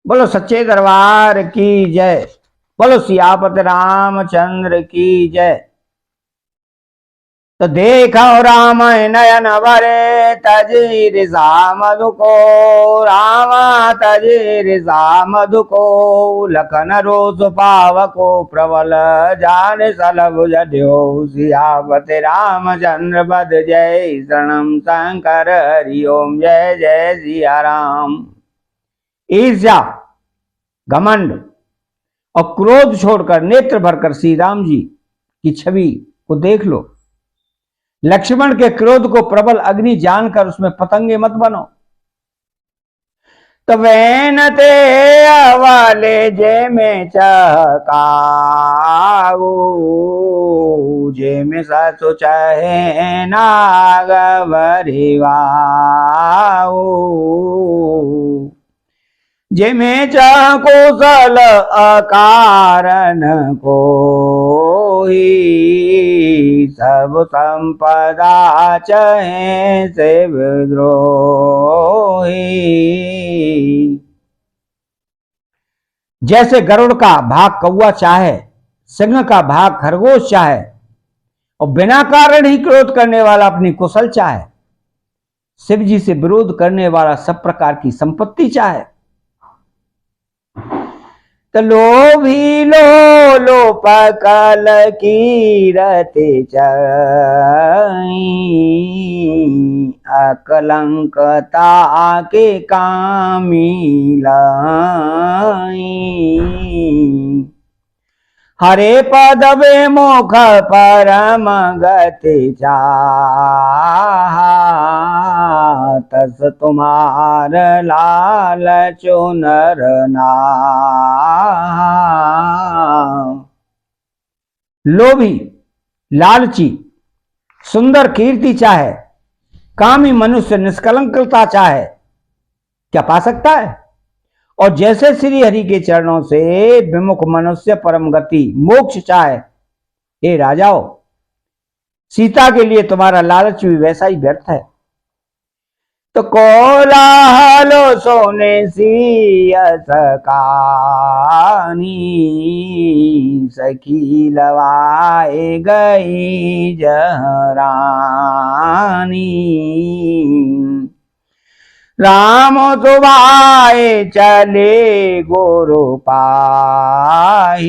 बोलो सच्चे दरबार की जय। बोलो सियापत रामचंद्र की जय। तो देखो राम नयन भरे तजीर मधु को, रामा तजीर मधु को, लखन रोज पावको प्रबल जान सलभ जड्यो, सियापत रामचंद्र पद जय। शरणम शंकर हरि ओम जय जय सिया राम। ईर्ष्या, घमंड और क्रोध छोड़कर नेत्र भरकर श्री राम जी की छवि को देख लो। लक्ष्मण के क्रोध को प्रबल अग्नि जानकर उसमें पतंगे मत बनो। तो वैन ते अवाले जे में चहकाऊ, जे में सचो चाहे नाग भरिवाऊ, जे में चाह कौशल अकारण को ही, सब संपदा चहे से विद्रोही। जैसे गरुड़ का भाग कौआ चाहे, सिंह का भाग खरगोश चाहे, और बिना कारण ही क्रोध करने वाला अपनी कुशल चाहे, शिव जी से विरोध करने वाला सब प्रकार की संपत्ति चाहे, तो लोभी लो पकल कीरते चई, अकलंकता के कामी लाई। हरे पदवे मोख परम गति चाहा, तस तुम्हार लालचो नर नाहा। लोभी, लालची, सुंदर कीर्ति चाहे, कामी मनुष्य निष्कलंकता चाहे, क्या पा सकता है? और जैसे श्री हरि के चरणों से विमुख मनुष्य परम गति मोक्ष चाहे, हे राजाओ, सीता के लिए तुम्हारा लालच भी वैसा ही व्यर्थ है। तो कोलाहलो सोने सियस कानी, सखी लवाए गई जहरानी। राम सुभाए चले गोरु पाही,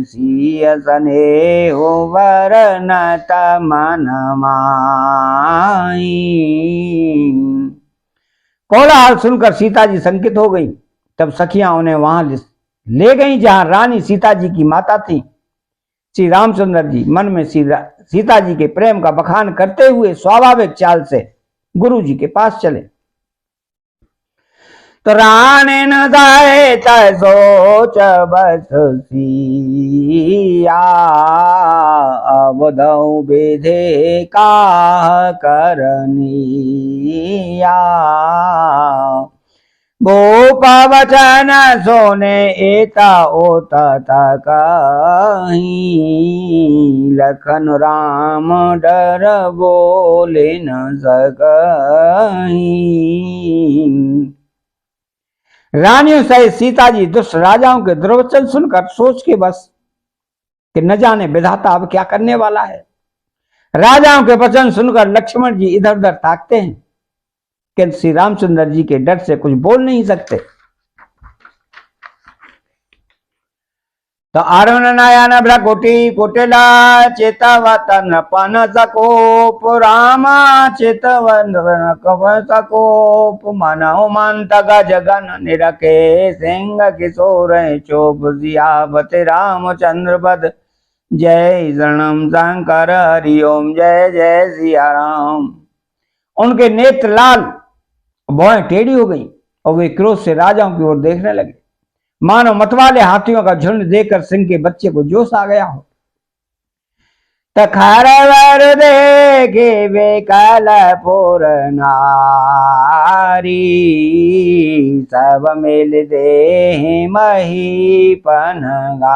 सिय स्नेह वरनत मन माही। कोलाहल सुनकर सीता जी संकित हो गई। तब सखियां उन्हें वहां ले गई जहां रानी सीता जी की माता थी। श्री रामचंद्र जी मन में सीता जी के प्रेम का बखान करते हुए स्वाभाविक चाल से गुरु जी के पास चले। तो रानी न दाए सोच बस सिया, अवधौ बेधे का करनिया। भूप वचन सोने एता ओता कहीं, लखन राम डर बोले न सकहीं। रानियों सहित सीता जी दुष्ट राजाओं के दुर्वचन सुनकर सोच के बस कि न जाने विधाता अब क्या करने वाला है। राजाओं के वचन सुनकर लक्ष्मण जी इधर उधर ताकते हैं, कि श्री रामचंद्र जी के डर से कुछ बोल नहीं सकते। तो अरुण नयन भ्रकुटी कुटिला, चेतवतन पन सकोप, रामा चेतवन कव सकोप। मनहु मंत गज गण निरखे, सिंह किशोर चोप। सियापत रामचंद्र पद जय। शरणम शंकर हरि ओम जय जय सिया राम। उनके नेत्र लाल, भौहें टेढ़ी हो गई और वे क्रोध से राजाओं की ओर देखने लगे, मानो मतवाले हाथियों का झुंड देखकर सिंह के बच्चे को जोश आ गया हो। तखरवर देखे बेकल पुर नारी, सब मिल दे मही पनगारी।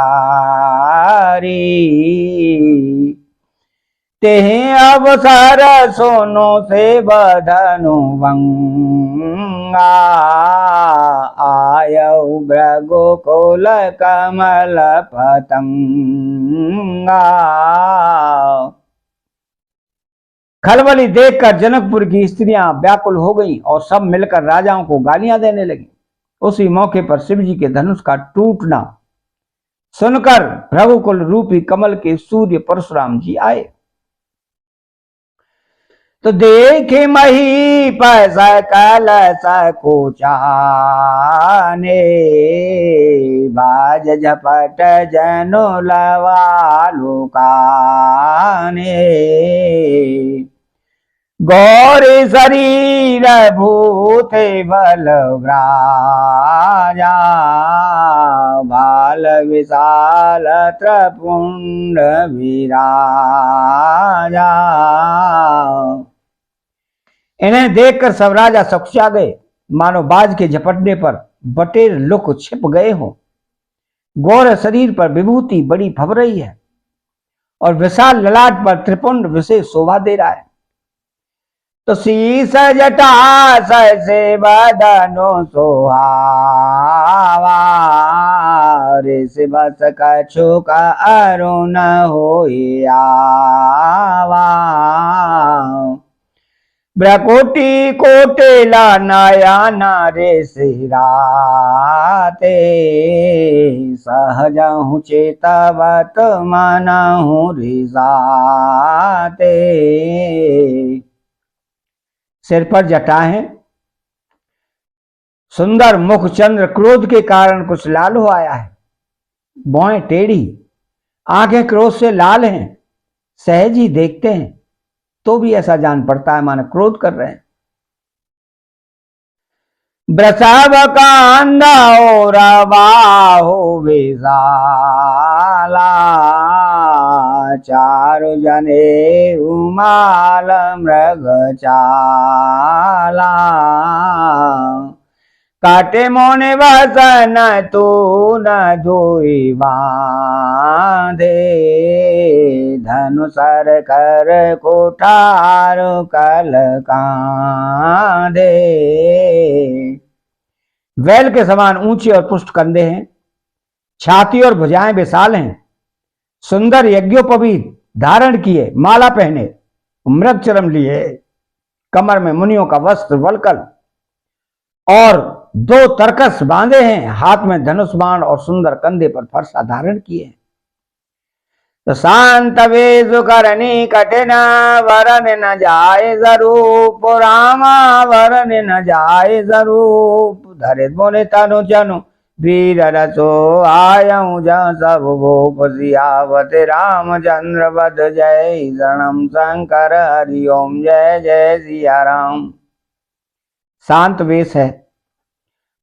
तेह अवसर सोनो से बधनु वंगा, गोकुल कमल पतंगा। खलबली देखकर जनकपुर की स्त्रियां व्याकुल हो गईं और सब मिलकर राजाओं को गालियां देने लगी। उसी मौके पर शिव जी के धनुष का टूटना सुनकर रघुकुल रूपी कमल के सूर्य परशुराम जी आए। तो देखे मही पैसा कल को चाने, बाज झपट जनो लवालो काने। गौरी शरीर भूते बल व्राजा, बाल विशाल त्रपुंड विराजा। इन्हें देखकर सब राजा सकुचा गए, मानो बाज के झपटने पर बटेर लुक छिप गए हों। गौर शरीर पर विभूति बड़ी फब रही है और विशाल ललाट पर त्रिपुंड विशेष शोभा दे रहा है। तो शीस जटा से बदनो सोहावा, ऋष बस कछु का अरुण होइयावा। ब्रकोटी कोटेला नयन ऋषिराते, सहजहु चेतवत मनहु रिसाते। सिर पर जटा है, सुंदर मुख चंद्र क्रोध के कारण कुछ लाल हो आया है। भौहें टेढ़ी, आंखें क्रोध से लाल हैं। सहज ही देखते हैं तो भी ऐसा जान पड़ता है मानो क्रोध कर रहे हैं। वृषभ कांदा और बाहो विशाला, चारु जने उमाल मृग चाला। काटे मोने वसन तू न धोई बांधे, धनुसर कर कोठार कल कांधे। वैल के समान ऊंचे और पुष्ट कंधे हैं, छाती और भुजाएं विशाल हैं। सुंदर यज्ञोपवीत धारण किए, माला पहने, मृग चरम लिए, कमर में मुनियों का वस्त्र वलकल और 2 तरकस बांधे हैं। हाथ में धनुष बाण और सुंदर कंधे पर फरसा धारण किए। तो शांत वेशु करनी कठिन, वरन न जाए जरूप, रामा वरन न जाए जरूप। धरे बोले तनु जनु वीर रसो आयऊ ज सब भूप, सियावत रामचंद्र वध जय, शरणम शंकर हरि ओम जय जय सिया राम। शांत वेश है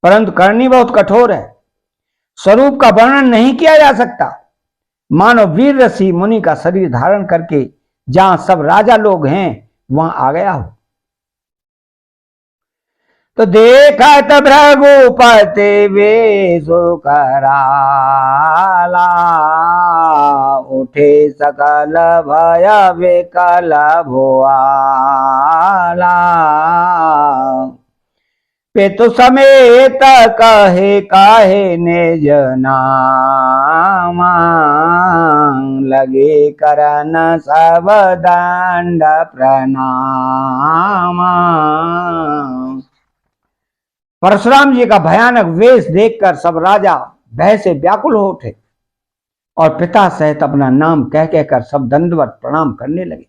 परंतु करनी बहुत कठोर है। स्वरूप का वर्णन नहीं किया जा सकता, मानो वीर ऋषि मुनि का शरीर धारण करके जहां सब राजा लोग हैं वहां आ गया हो। तो देखत भृगुपति वेशु कराला, उठे सकल भय विकल भुआला। पितु समेत कहे काहे निज नामा, लगे करन सब दंड प्रणामा। परशुराम जी का भयानक वेश देखकर सब राजा भय से व्याकुल हो उठे और पिता सहित अपना नाम कह कहकर सब दंडवत प्रणाम करने लगे।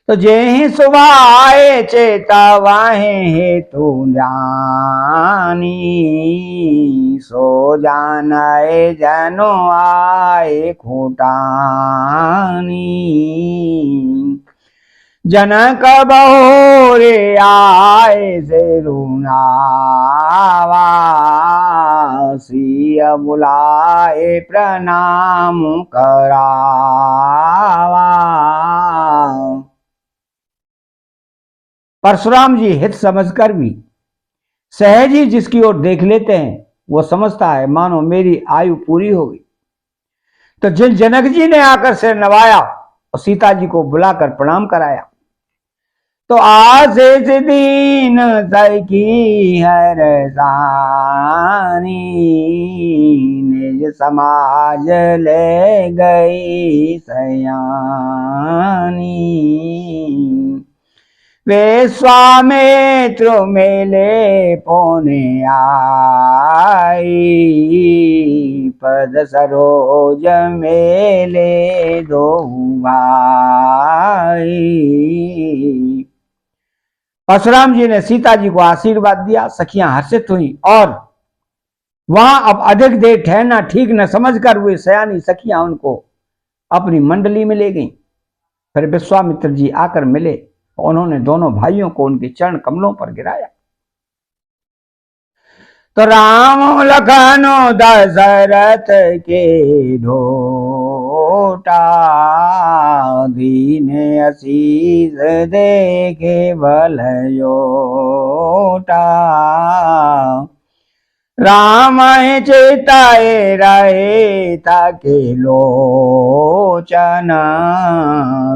तो जेहि सुबह आए चेतावाहे हेतु जानी, सो जानाए जनो आए खूटानी। जनक बहुरे आए से रुनावा, सिय बुलाए प्रणाम करावा। परशुराम जी हित समझकर भी सहज ही जिसकी ओर देख लेते हैं वो समझता है मानो मेरी आयु पूरी हो गई। तो जिन जनक जी ने आकर सिर नवाया और सीता जी को बुलाकर प्रणाम कराया, तो आशीष दीन सखी हर निज समाज ले गई सयानी। विश्वामित्र मेले पौने आई, पद सरोज मेले दो भाई। परशुराम जी ने सीता जी को आशीर्वाद दिया, सखियां हर्षित हुई और वहां अब अधिक देर ठहरना ठीक न समझकर हुए सयानी सखियां उनको अपनी मंडली में ले गईं। फिर विश्वामित्र जी आकर मिले, उन्होंने दोनों भाइयों को उनके चरण कमलों पर गिराया। तो राम लखन दशरथ के ढोटा, दीन आशीष दे के भलयोटा। राम चिताए रहे ताके लोचन,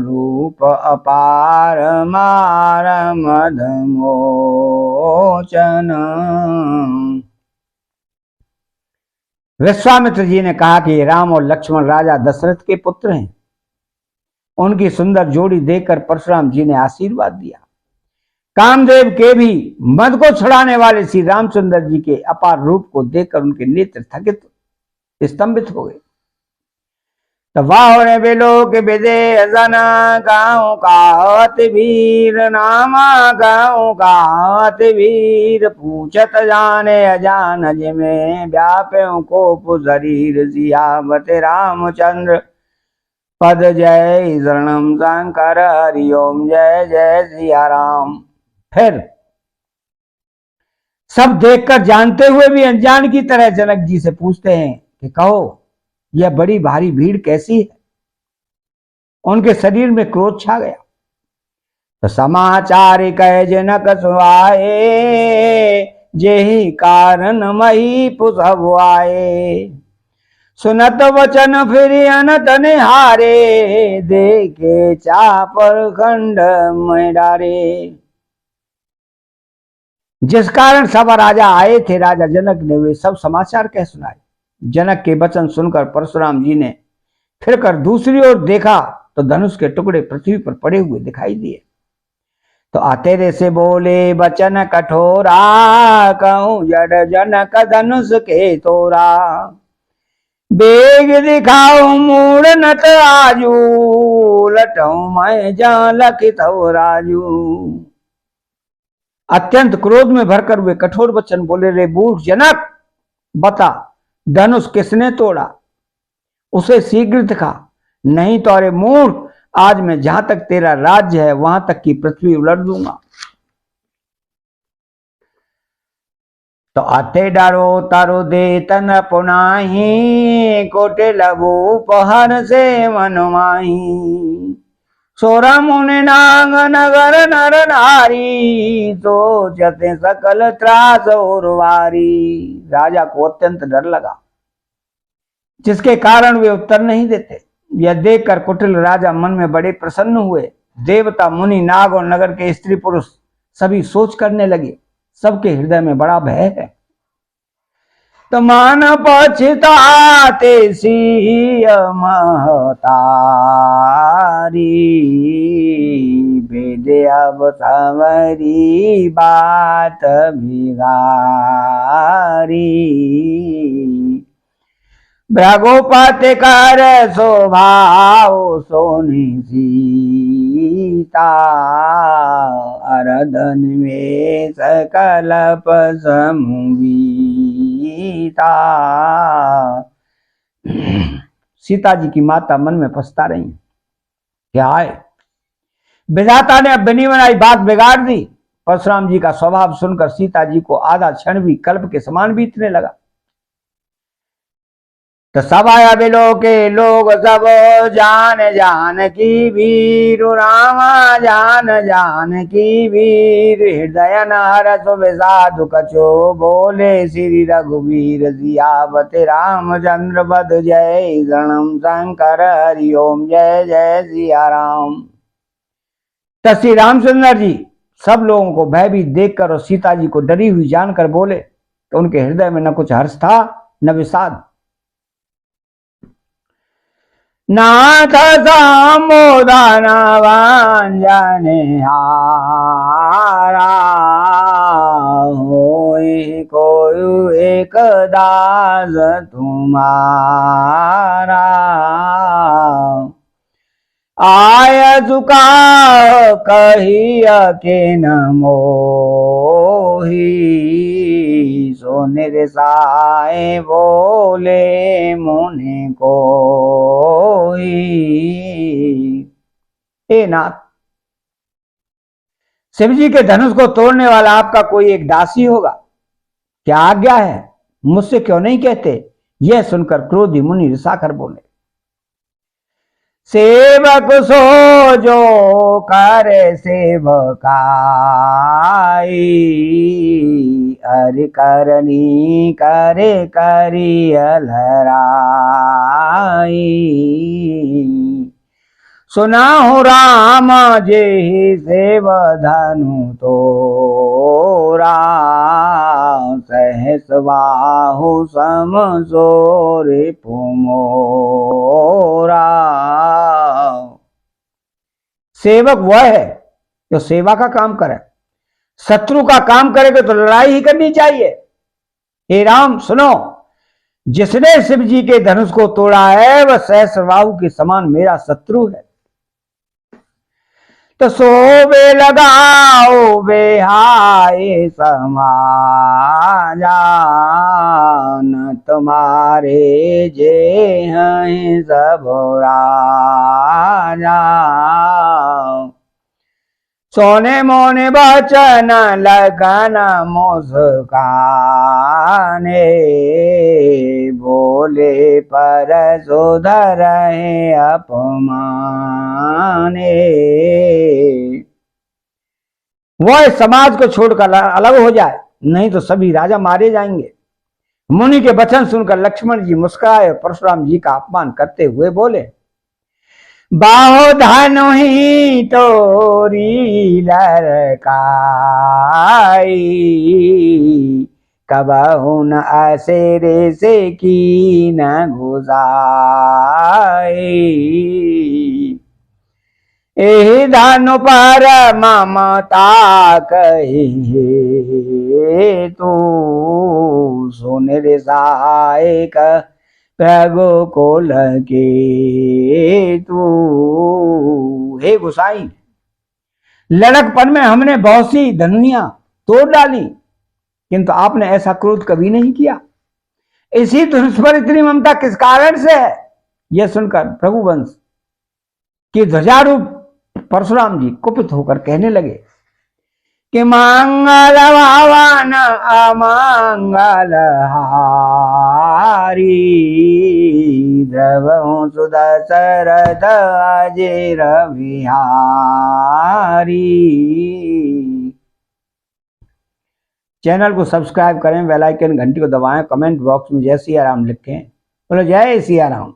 रूप अपार मार मदमोचन। विश्वामित्र जी ने कहा कि राम और लक्ष्मण राजा दशरथ के पुत्र हैं। उनकी सुंदर जोड़ी देखकर परशुराम जी ने आशीर्वाद दिया। कामदेव के भी मद को छुड़ाने वाले श्री रामचंद्र जी के अपार रूप को देखकर उनके नेत्र थकित स्तंभित हो गए। तो वाह बेलो के बेदे जना गाँव कात वीर, नामा गाँव कात वीर। पूछत जाने अजान जिमें व्याप्यों को पुशरीर। सियावत रामचंद्र पद जय शरणम शंकर, हरिओम जय जय सिया राम। फिर सब देखकर जानते हुए भी अनजान की तरह जनक जी से पूछते हैं कि कहो यह बड़ी भारी भीड़ कैसी है। उनके शरीर में क्रोध छा गया। तो समाचार कह जनक सुनाए, जेहि कारण मही पुसब आए। सुनत वचन फिर अनत निहारे, देखे चापर खंड में डारे। जिस कारण सब राजा आए थे, राजा जनक ने वे सब समाचार कह सुनाए। जनक के वचन सुनकर परशुराम जी ने फिरकर दूसरी ओर देखा तो धनुष के टुकड़े पृथ्वी पर पड़े हुए दिखाई दिए। तो आतेरे से बोले वचन कठोरा, कहूं जड़ जनक धनुष के तोरा। बेग दिखाओ मूड नट आजू, लटऊ मैं जा लखित राजू। अत्यंत क्रोध में भरकर वे कठोर वचन बोले, रे मूर्ख जनक, बता धनुष किसने तोड़ा, उसे शीघ्र दिखा, नहीं तो अरे मूर्ख, आज मैं जहां तक तेरा राज्य है वहां तक की पृथ्वी उलट दूंगा। तो आते डारो तारो दे तन पुनाही, कोटे लगो पहर से मनमाही। सोरा मुनि नांग नगर नर नारी, तो जते सकल त्रास और वारी। राजा को अत्यंत डर लगा, जिसके कारण वे उत्तर नहीं देते। यह देखकर कुटिल राजा मन में बड़े प्रसन्न हुए। देवता मुनि नाग और नगर के स्त्री पुरुष सभी सोच करने लगे, सबके हृदय में बड़ा भय है। तो मान पछताते सिय महतारी, भेदे अब संवरी बात बिगारी। भ्रघुपत कर स्वभाव सोनी सीता, अरदन में सकलप समुवीता। सीता जी की माता मन में पछता रही है, क्या है विधाता ने अब बनी बनाई बात बिगाड़ दी। परशुराम जी का स्वभाव सुनकर सीता जी को आधा क्षण भी कल्प के समान बीतने लगा। तो सब आया बिलो के लोग सब, जान जान की वीर। रामा जान जान की वीर, हृदय नारस विषादु कछो। बोले श्री रघुवीर, सियावत रामचंद्र पद जय शरणम शंकर, हरिओम जय जय सिया राम। तो श्री रामचंद्र जी सब लोगों को भयभीत देखकर और सीता जी को डरी हुई जानकर बोले, तो उनके हृदय में न कुछ हर्ष था न विषाद। नाथ संबोधन वंजने हारा, होय कोई एक दास तुम्हारा। आय चुका कहिया के न मोही, सो निरसाए बोले मुनि को। हे नाथ, शिव जी के धनुष को तोड़ने वाला आपका कोई एक दासी होगा, क्या आज्ञा है, मुझसे क्यों नहीं कहते। यह सुनकर क्रोधी मुनि रिसाकर बोले, सेवक सो जो करे सेवकाई, अरि करनी करे करी अलराई। सुना हो राम जे सेव धनु तोरा, सहस बाहु सम सोरे पुमोरा। सेवक वह है जो सेवा का काम करे, शत्रु का काम करेगा तो लड़ाई ही करनी चाहिए। हे राम सुनो, जिसने शिव जी के धनुष को तोड़ा है वह सहस्रबाहु के समान मेरा शत्रु है। तो सोबे लगाओ बेहाय समाजा, न तुम्हारे जे हैं सब राजा। सोने मोने बचन लगन मुस्काने, बोले पर सुधर अपमाने। वह समाज को छोड़कर अलग हो जाए, नहीं तो सभी राजा मारे जाएंगे। मुनि के वचन सुनकर लक्ष्मण जी मुस्कुराए और परशुराम जी का अपमान करते हुए बोले, बाहो धनु ही तोरी लरकाई, कबहु न असेरे से की न घुसाई। एहि धनु पर ममता कहिए तू, सुन रिसाए रघुकुल के तू। हे गोसाई, लड़कपन में हमने बहुत सी धनुइयां तोड़ डाली, किंतु आपने ऐसा क्रोध कभी नहीं किया। इसी धनुष पर इतनी ममता किस कारण से है। यह सुनकर भृगुवंश के ध्वजारूप परशुराम जी कुपित होकर कहने लगे कि मंगल भवन अमंगल हारी, द्रवहु सुदशरथ अजेर बिहारी। चैनल को सब्सक्राइब करें, बेल आइकन घंटी को दबाएं, कमेंट बॉक्स में जय सिया राम लिखें। बोलो जय सिया राम।